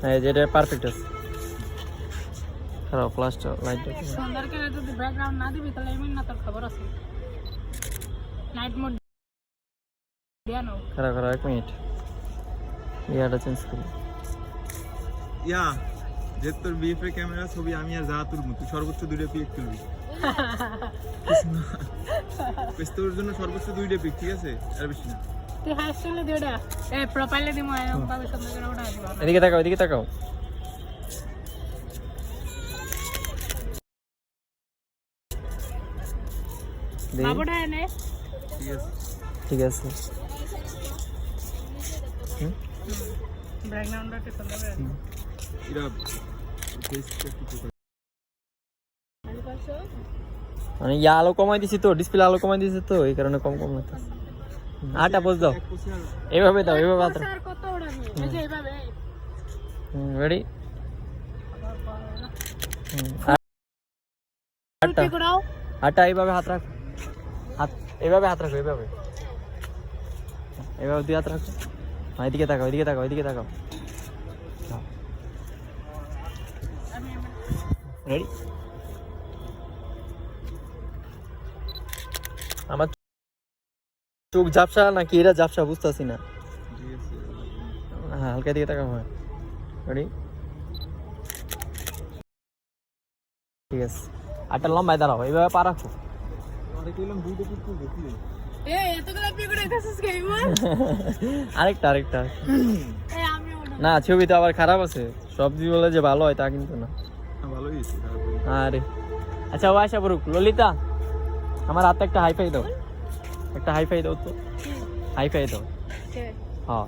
এই যে এটা পারফেক্ট আছে খারাপ প্লাস্টার লাইট সুন্দর করে যদি ব্যাকগ্রাউন্ড না দিবি তাহলে এমন না তোর খবর আছে নাইট মোড দিয়ানো খারাপ 1 মিনিট ইয়াটা চেঞ্জ করি ইয়া যে তোর বিএফএ ক্যামেরা ছবি আমি আর যা তুলবো তুই সর্বোচ্চ 2টা পিক তুলবি বেশ তোর জন্য সর্বোচ্চ 2টা পিক ঠিক আছে আর বেশি না তুই হাসলে দিওটা প্রোফাইলে দিমু এরকম ভাবে সুন্দর করে ওটা দিব এদিকে তাকাও বাবুটা এনে ঠিক আছে ব্যাকগ্রাউন্ডটা কি সুন্দর করে এরা মানে আলো কমাই দিছি তো ডিসপ্লে আলো কমাই দিছি তো এই কারণে কম হচ্ছে আটা পোজ দাও এইভাবে দাও এইভাবে হাত স্যার কত ওড়াবি এই যে এইভাবে রেডি উঠে করাও আটা এইভাবে হাত রাখ এইভাবে হাত রাখো এইভাবে দুই হাত রাখো এদিকে তাকাও রেডি আমার চোখ ঝাপসা নাকি এরা ঝাপসা বুঝতেছি না হ্যাঁ হালকা দিকে তাকাও হয় রেডি ঠিক আছে আটটা লম্বায় দাঁড়াও এইভাবে পা রাখো এতগুলো পিকু দেখতেছিস কেমন আরেকটা আমি না ছবি তো আবার খারাপ আছে সবজি বলে যে ভালো হয় তা কিন্তু না ভালোই হয়েছে আরে আচ্ছা ও আশা করুক ললিতা আমার হাতে একটা হাইফাই দাও তো হাইফাই দাও কে হ্যাঁ